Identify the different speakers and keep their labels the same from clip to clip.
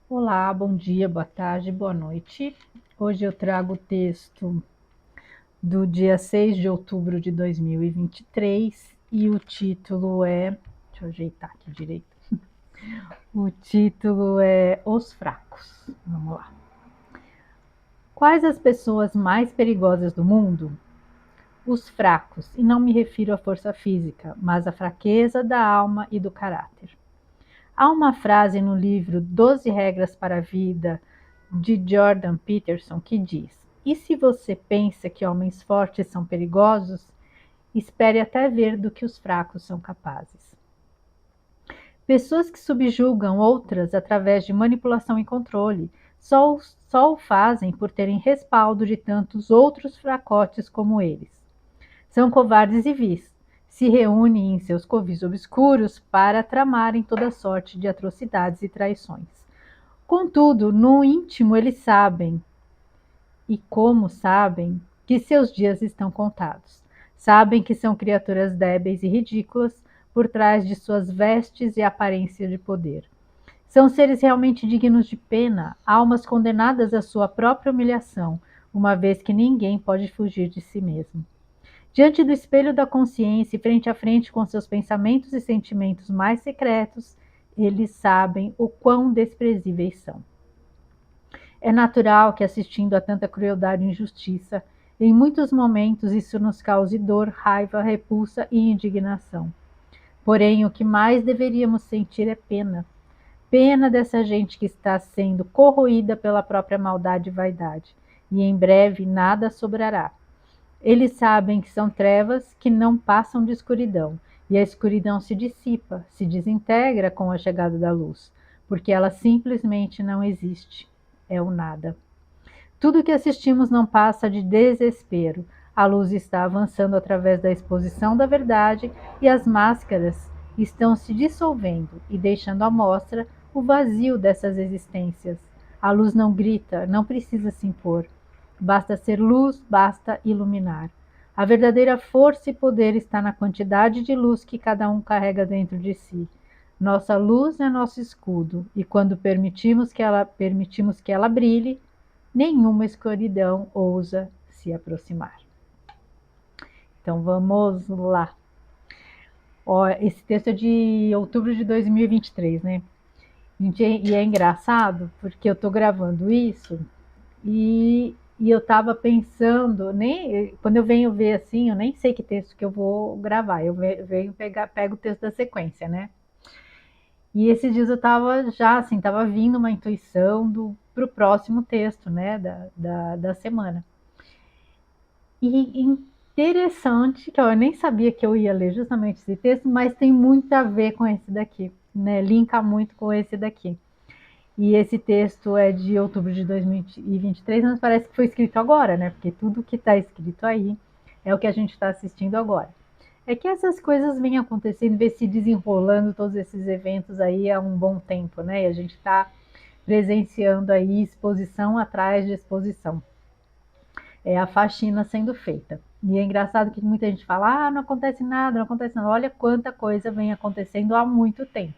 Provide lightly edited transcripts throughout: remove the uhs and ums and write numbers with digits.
Speaker 1: Olá, bom dia, boa tarde, boa noite. Hoje eu trago o texto do dia 6 de outubro de 2023 e o título é. Deixa eu ajeitar aqui direito. O título é Os Fracos. Vamos lá. Quais as pessoas mais perigosas do mundo? Os fracos, e não me refiro à força física, mas à fraqueza da alma e do caráter. Há uma frase no livro 12 Regras para a Vida, de Jordan Peterson, que diz: "E se você pensa que homens fortes são perigosos, espere até ver do que os fracos são capazes." Pessoas que subjugam outras através de manipulação e controle só o fazem por terem respaldo de tantos outros fracotes como eles. São covardes e vis. Se reúnem em seus covis obscuros para tramarem toda sorte de atrocidades e traições. Contudo, no íntimo eles sabem, e como sabem, que seus dias estão contados. Sabem que são criaturas débeis e ridículas por trás de suas vestes e aparência de poder. São seres realmente dignos de pena, almas condenadas à sua própria humilhação, uma vez que ninguém pode fugir de si mesmo. Diante do espelho da consciência e frente a frente com seus pensamentos e sentimentos mais secretos, eles sabem o quão desprezíveis são. É natural que, assistindo a tanta crueldade e injustiça, em muitos momentos isso nos cause dor, raiva, repulsa e indignação. Porém, o que mais deveríamos sentir é pena. Pena dessa gente que está sendo corroída pela própria maldade e vaidade, e em breve nada sobrará. Eles sabem que são trevas que não passam de escuridão, e a escuridão se dissipa, se desintegra com a chegada da luz, porque ela simplesmente não existe. É o nada. Tudo que assistimos não passa de desespero. A luz está avançando através da exposição da verdade e as máscaras estão se dissolvendo e deixando à mostra o vazio dessas existências. A luz não grita, não precisa se impor. Basta ser luz, basta iluminar. A verdadeira força e poder está na quantidade de luz que cada um carrega dentro de si. Nossa luz é nosso escudo, e quando permitimos que ela brilhe, nenhuma escuridão ousa se aproximar. Então vamos lá. Ó, esse texto é de outubro de 2023, né? E é engraçado porque eu tô gravando isso e eu tava pensando, nem quando eu venho ver assim, eu nem sei que texto que eu vou gravar. Eu pego o texto da sequência, né? E esses dias eu tava já assim, tava vindo uma intuição pro próximo texto, né, da semana. E interessante, que eu nem sabia que eu ia ler justamente esse texto, mas tem muito a ver com esse daqui, né? Linka muito com esse daqui. E esse texto é de outubro de 2023, mas parece que foi escrito agora, né? Porque tudo que está escrito aí é o que a gente está assistindo agora. É que essas coisas vêm acontecendo, vêm se desenrolando todos esses eventos aí há um bom tempo, né? E a gente está presenciando aí exposição atrás de exposição. É a faxina sendo feita. E é engraçado que muita gente fala, não acontece nada, não acontece nada. Olha quanta coisa vem acontecendo há muito tempo.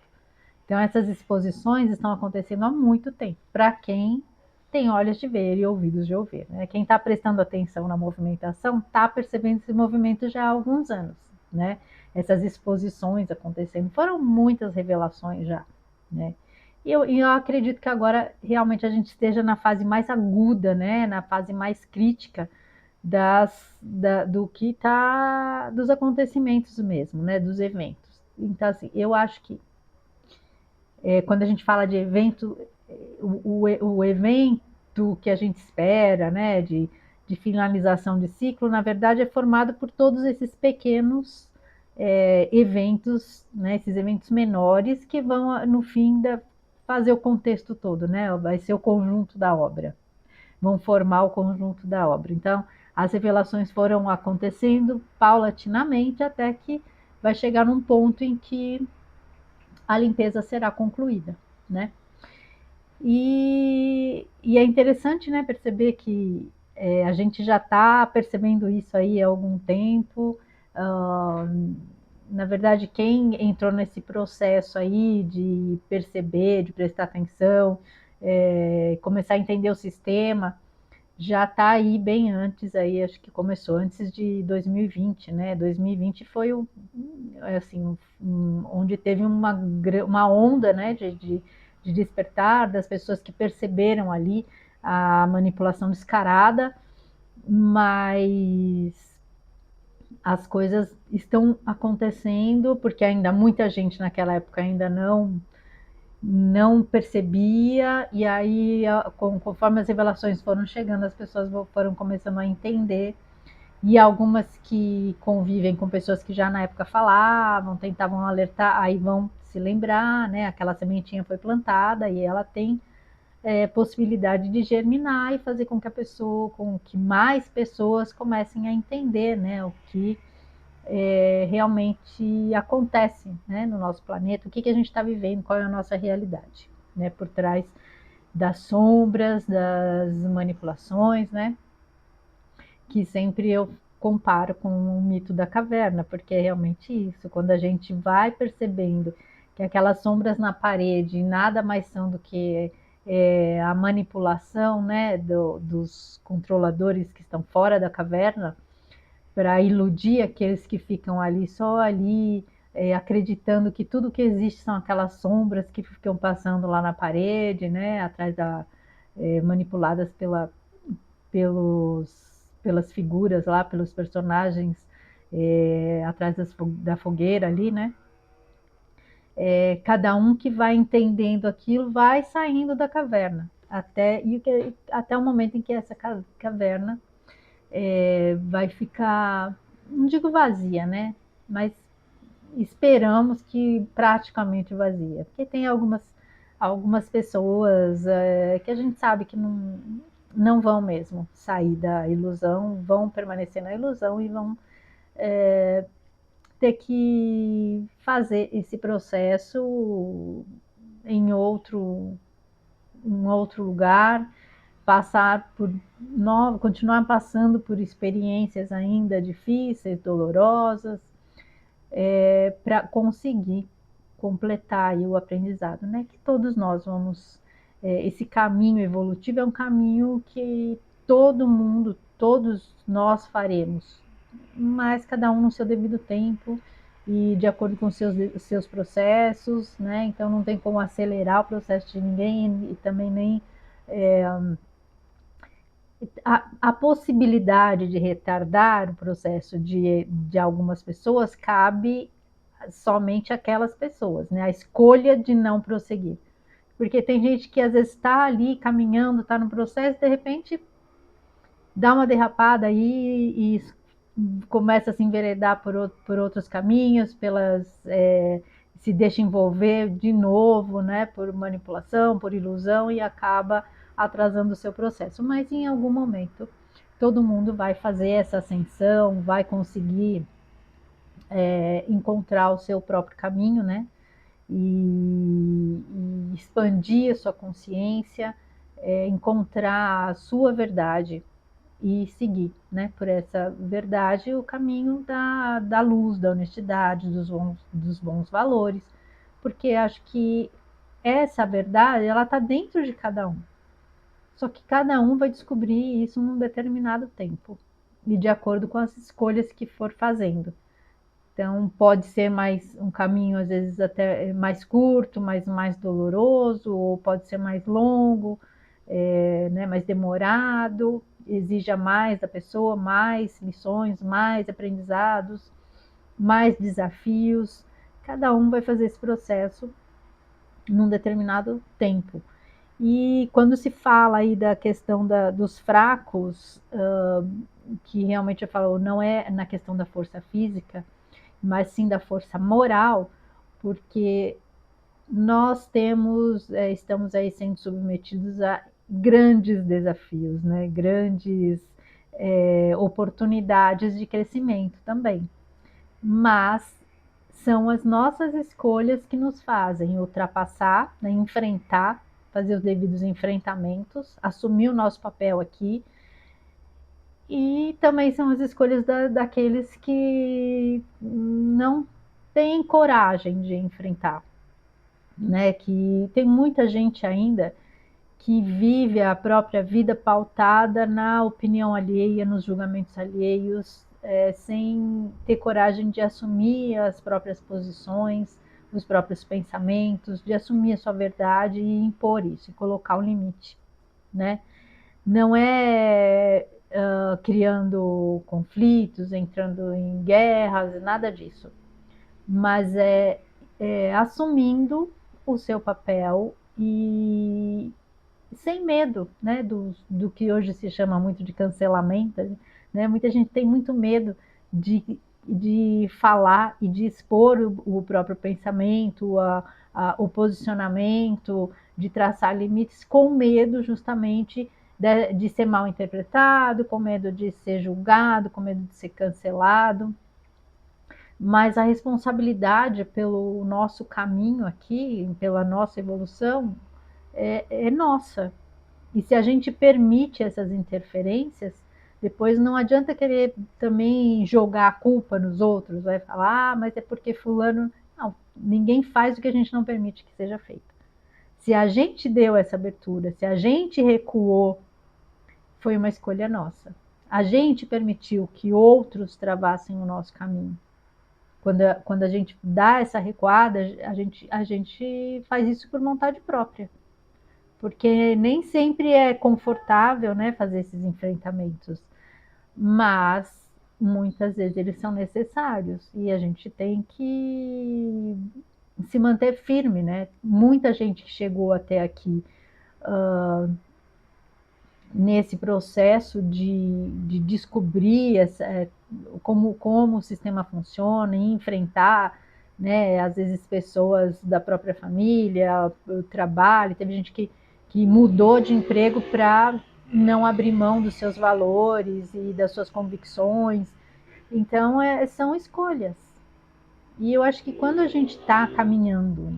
Speaker 1: Então essas exposições estão acontecendo há muito tempo, para quem tem olhos de ver e ouvidos de ouvir. Né? Quem está prestando atenção na movimentação está percebendo esse movimento já há alguns anos. Né? Essas exposições acontecendo, foram muitas revelações já. Né? E eu acredito que agora realmente a gente esteja na fase mais aguda, né? Na fase mais crítica do que tá dos acontecimentos mesmo, né? Dos eventos. Então, assim, eu acho que quando a gente fala de evento, o evento que a gente espera, né? De finalização de ciclo, na verdade, é formado por todos esses pequenos eventos, né? Esses eventos menores que vão, no fim, fazer o contexto todo, né? Vai ser o conjunto da obra, vão formar o conjunto da obra. Então, as revelações foram acontecendo paulatinamente até que vai chegar num ponto em que a limpeza será concluída, né? E é interessante, né, perceber que a gente já está percebendo isso aí há algum tempo. Na verdade, quem entrou nesse processo aí de perceber, de prestar atenção, começar a entender o sistema, já está aí bem antes, aí acho que começou antes de 2020, né? 2020 foi assim, onde teve uma onda, né, de despertar das pessoas que perceberam ali a manipulação descarada, mas as coisas estão acontecendo porque ainda muita gente naquela época ainda não percebia, e aí, conforme as revelações foram chegando, as pessoas foram começando a entender, e algumas que convivem com pessoas que já na época falavam, tentavam alertar, aí vão se lembrar, né? Aquela sementinha foi plantada e ela tem possibilidade de germinar e fazer com que mais pessoas comecem a entender, né? O que realmente acontece, né, no nosso planeta, o que a gente está vivendo, qual é a nossa realidade, né, por trás das sombras, das manipulações, né, que sempre eu comparo com o mito da caverna, porque é realmente isso, quando a gente vai percebendo que aquelas sombras na parede nada mais são do que a manipulação, né, dos controladores que estão fora da caverna, para iludir aqueles que ficam ali, só ali, acreditando que tudo que existe são aquelas sombras que ficam passando lá na parede, né, manipuladas pelas figuras lá, pelos personagens, atrás da fogueira ali, né? Cada um que vai entendendo aquilo vai saindo da caverna, até o momento em que essa caverna vai ficar, não digo vazia, né? Mas esperamos que praticamente vazia, porque tem algumas pessoas que a gente sabe que não vão mesmo sair da ilusão, vão permanecer na ilusão e vão ter que fazer esse processo em um outro lugar, continuar passando por experiências ainda difíceis, dolorosas, para conseguir completar aí o aprendizado, né? Que todos nós vamos, esse caminho evolutivo é um caminho que todo mundo, todos nós faremos, mas cada um no seu devido tempo e de acordo com os seus processos, né? Então não tem como acelerar o processo de ninguém e também nem a possibilidade de retardar o processo de algumas pessoas cabe somente àquelas pessoas, né? A escolha de não prosseguir. Porque tem gente que às vezes está ali caminhando, está no processo, de repente dá uma derrapada aí e começa a se enveredar por outros caminhos, se deixa envolver de novo, né, por manipulação, por ilusão, e acaba atrasando o seu processo. Mas em algum momento todo mundo vai fazer essa ascensão, vai conseguir encontrar o seu próprio caminho, né? E expandir a sua consciência, encontrar a sua verdade e seguir, né, por essa verdade, o caminho da luz, da honestidade, dos bons valores, porque acho que essa verdade, ela está dentro de cada um, só que cada um vai descobrir isso num determinado tempo, e de acordo com as escolhas que for fazendo. Então, pode ser mais um caminho, às vezes, até mais curto, mas mais doloroso, ou pode ser mais longo, né, mais demorado, exija mais da pessoa, mais lições, mais aprendizados, mais desafios. Cada um vai fazer esse processo num determinado tempo. E quando se fala aí da questão dos fracos, que realmente eu falo, não é na questão da força física, mas sim da força moral, porque nós estamos aí sendo submetidos a grandes desafios, né? Grandes oportunidades de crescimento também. Mas são as nossas escolhas que nos fazem ultrapassar, né? Enfrentar, fazer os devidos enfrentamentos, assumir o nosso papel aqui. E também são as escolhas daqueles que não têm coragem de enfrentar, né? Que tem muita gente ainda que vive a própria vida pautada na opinião alheia, nos julgamentos alheios, sem ter coragem de assumir as próprias posições, os próprios pensamentos, de assumir a sua verdade e impor isso, e colocar um limite, né? Não é criando conflitos, entrando em guerras, nada disso, mas é assumindo o seu papel e sem medo, né, do que hoje se chama muito de cancelamento, né? Muita gente tem muito medo de falar e de expor o próprio pensamento, o posicionamento, de traçar limites, com medo justamente de ser mal interpretado, com medo de ser julgado, com medo de ser cancelado. Mas a responsabilidade pelo nosso caminho aqui, pela nossa evolução, é nossa. E se a gente permite essas interferências, depois não adianta querer também jogar a culpa nos outros, vai falar, mas é porque fulano... Não, ninguém faz o que a gente não permite que seja feito. Se a gente deu essa abertura, se a gente recuou, foi uma escolha nossa. A gente permitiu que outros travassem o nosso caminho. Quando a gente dá essa recuada, a gente faz isso por vontade própria. Porque nem sempre é confortável, né, fazer esses enfrentamentos, mas muitas vezes eles são necessários e a gente tem que se manter firme, né? Muita gente que chegou até aqui nesse processo de descobrir como o sistema funciona e enfrentar, né, às vezes pessoas da própria família, o trabalho, teve gente que mudou de emprego para não abrir mão dos seus valores e das suas convicções. Então, são escolhas. E eu acho que quando a gente está caminhando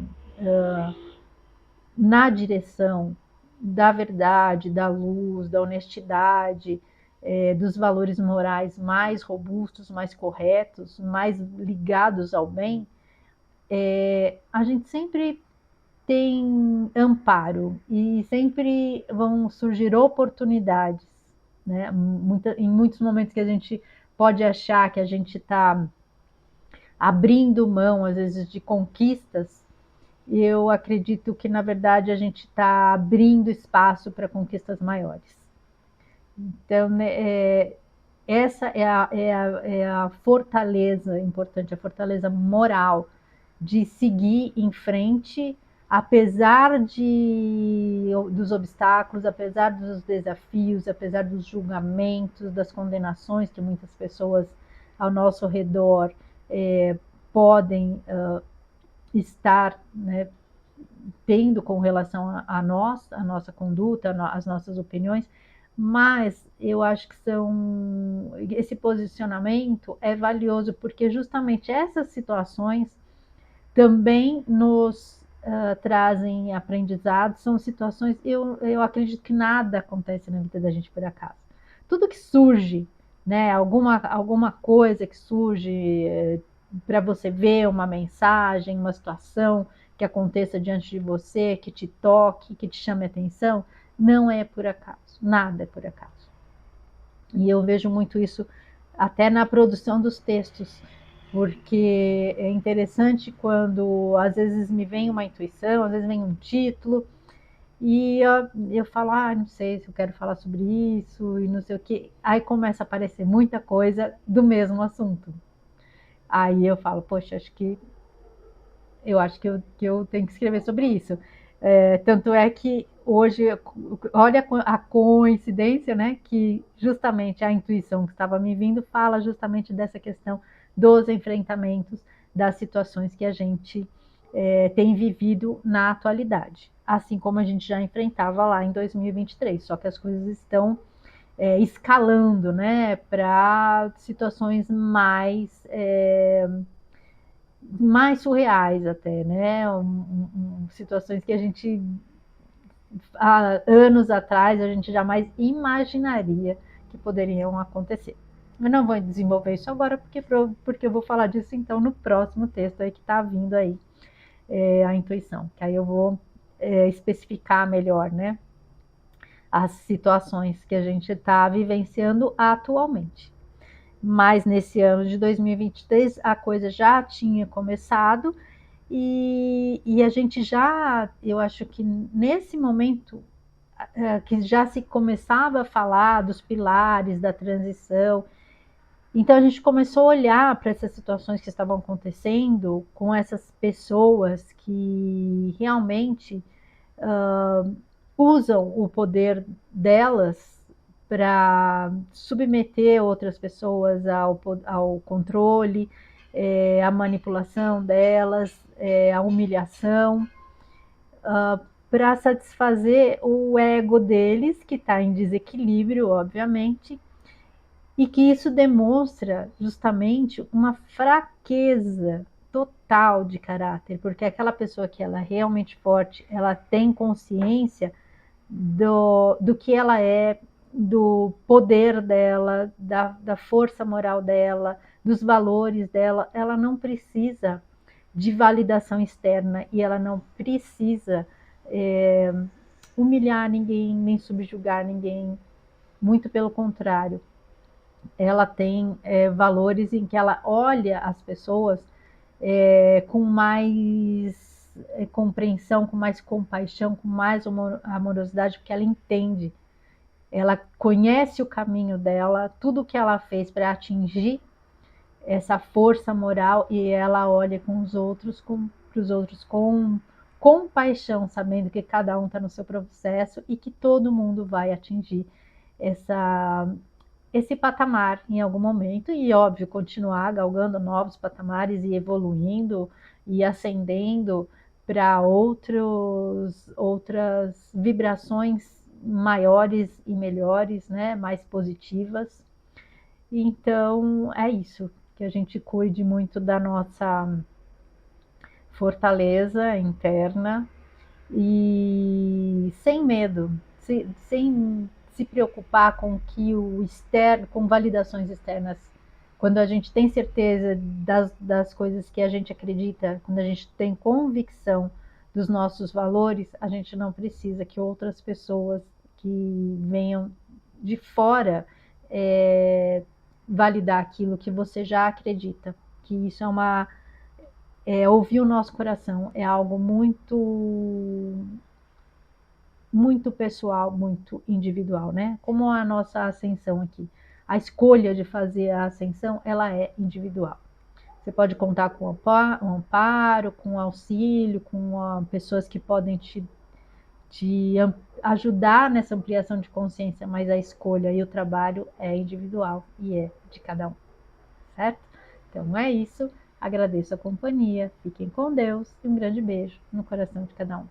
Speaker 1: na direção da verdade, da luz, da honestidade, dos valores morais mais robustos, mais corretos, mais ligados ao bem, a gente sempre tem amparo e sempre vão surgir oportunidades, né? Em muitos momentos que a gente pode achar que a gente está abrindo mão, às vezes, de conquistas, eu acredito que, na verdade, a gente está abrindo espaço para conquistas maiores. Então, né, essa é a fortaleza importante, a fortaleza moral de seguir em frente, apesar dos obstáculos, apesar dos desafios, apesar dos julgamentos, das condenações que muitas pessoas ao nosso redor podem estar, né, tendo com relação a nós, a nossa conduta, as nossas opiniões, mas eu acho que esse posicionamento é valioso porque justamente essas situações também nos trazem aprendizado, são situações, eu acredito que nada acontece na vida da gente por acaso. Tudo que surge, né, alguma coisa que surge para você ver uma mensagem, uma situação que aconteça diante de você, que te toque, que te chame a atenção, não é por acaso, nada é por acaso. E eu vejo muito isso até na produção dos textos, porque é interessante quando às vezes me vem uma intuição, às vezes vem um título, e eu falo, não sei se eu quero falar sobre isso, e não sei o que. Aí começa a aparecer muita coisa do mesmo assunto. Aí eu falo, poxa, eu acho que eu tenho que escrever sobre isso. Tanto é que hoje, olha a coincidência, né? Que justamente a intuição que estava me vindo fala justamente dessa questão dos enfrentamentos, das situações que a gente tem vivido na atualidade. Assim como a gente já enfrentava lá em 2023, só que as coisas estão escalando, né? Para situações mais surreais até, né? Situações que a gente, há anos atrás, a gente jamais imaginaria que poderiam acontecer. Eu não vou desenvolver isso agora, porque eu vou falar disso então no próximo texto aí que está vindo aí, a intuição, que aí eu vou especificar melhor, né? as situações que a gente está vivenciando atualmente. Mas nesse ano de 2023 a coisa já tinha começado e a gente já, eu acho que nesse momento que já se começava a falar dos pilares da transição, então a gente começou a olhar para essas situações que estavam acontecendo com essas pessoas que realmente usam o poder delas para submeter outras pessoas ao controle, a manipulação delas, a humilhação, para satisfazer o ego deles, que está em desequilíbrio, obviamente, e que isso demonstra justamente uma fraqueza total de caráter, porque aquela pessoa que ela é realmente forte, ela tem consciência do que ela é, do poder dela, da força moral dela, dos valores dela, ela não precisa de validação externa e ela não precisa humilhar ninguém, nem subjugar ninguém, muito pelo contrário. Ela tem valores em que ela olha as pessoas com mais compreensão, com mais compaixão, com mais amorosidade, porque ela entende, ela conhece o caminho dela, tudo o que ela fez para atingir essa força moral e ela olha com os outros, para os outros com compaixão, sabendo que cada um está no seu processo e que todo mundo vai atingir esse patamar em algum momento e, óbvio, continuar galgando novos patamares e evoluindo e ascendendo para outras vibrações maiores e melhores, né, mais positivas. Então, é isso, que a gente cuide muito da nossa fortaleza interna e sem medo, sem se preocupar com que o externo, com validações externas. Quando a gente tem certeza das coisas que a gente acredita, quando a gente tem convicção dos nossos valores, a gente não precisa que outras pessoas que venham de fora validar aquilo que você já acredita. Que isso ouvir o nosso coração é algo muito pessoal, muito individual, né? Como a nossa ascensão aqui. A escolha de fazer a ascensão, ela é individual. Você pode contar com um amparo, com auxílio, com pessoas que podem te ajudar nessa ampliação de consciência, mas a escolha e o trabalho é individual e é de cada um, certo? Então é isso. Agradeço a companhia, fiquem com Deus e um grande beijo no coração de cada um.